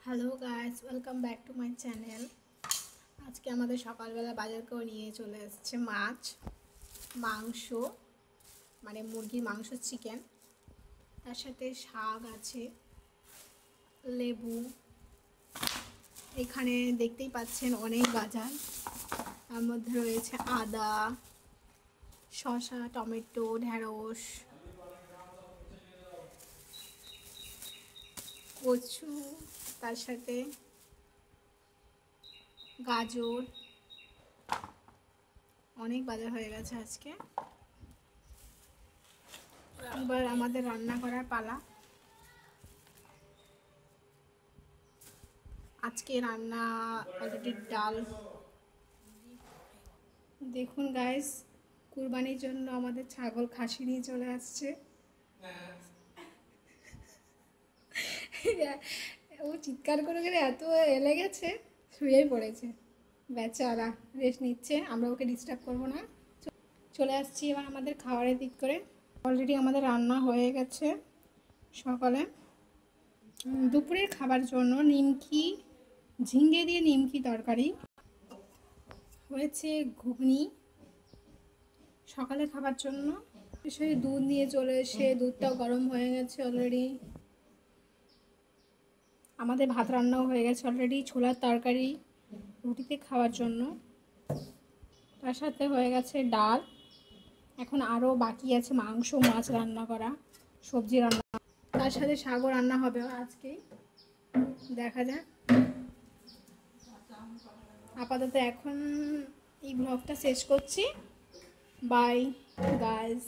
Hello guys, welcome back to my channel. আজকে আমাদের সকালবেলা বাজার করে নিয়ে চলে এসেছে মাছ, মাংস, মানে মুরগির মাংস, চিকেন, তার সাথে শাক আছে, লেবু। এখানে দেখতেই পাচ্ছেন অনেক বাজার। তার মধ্যে রয়েছে আদা, শসা, টমেটো, ঢেঁড়স, কচু, তার সাথে গাজর। অনেক বাজার হয়ে গেছে আজকে। এবার আমাদের রান্না করার পালা। আজকে রান্না অলরেডি ডাল। দেখুন গাইস, কুরবানির জন্য আমাদের ছাগল খাসি নিয়ে চলে আসছে। ও চিৎকার করে করে এত এলে গেছে, শুয়েই পড়েছে বেচারা, রেস্ট নিচ্ছে। আমরা ওকে ডিস্টার্ব করবো না। চলে আসছি এবার আমাদের খাবারের দিক করে। অলরেডি আমাদের রান্না হয়ে গেছে। সকালে দুপুরের খাবার জন্য নিমকি, ঝিঙ্গে দিয়ে নিমকি তরকারি হয়েছে, ঘুগনি। সকালে খাবার জন্য সেই দুধ নিয়ে চলে এসে দুধটাও গরম হয়ে গেছে অলরেডি। আমাদের ভাত রান্নাও হয়ে গেছে অলরেডি, ছোলার তরকারি রুটিতে খাওয়ার জন্য। তার সাথে হয়ে গেছে ডাল। এখন আরও বাকি আছে মাংস, মাছ রান্না করা, সবজি রান্না, তার সাথে শাকও রান্না হবে আজকেই। দেখা যাক। আপাতত এখন এই ব্লগটা শেষ করছি। Bye guys.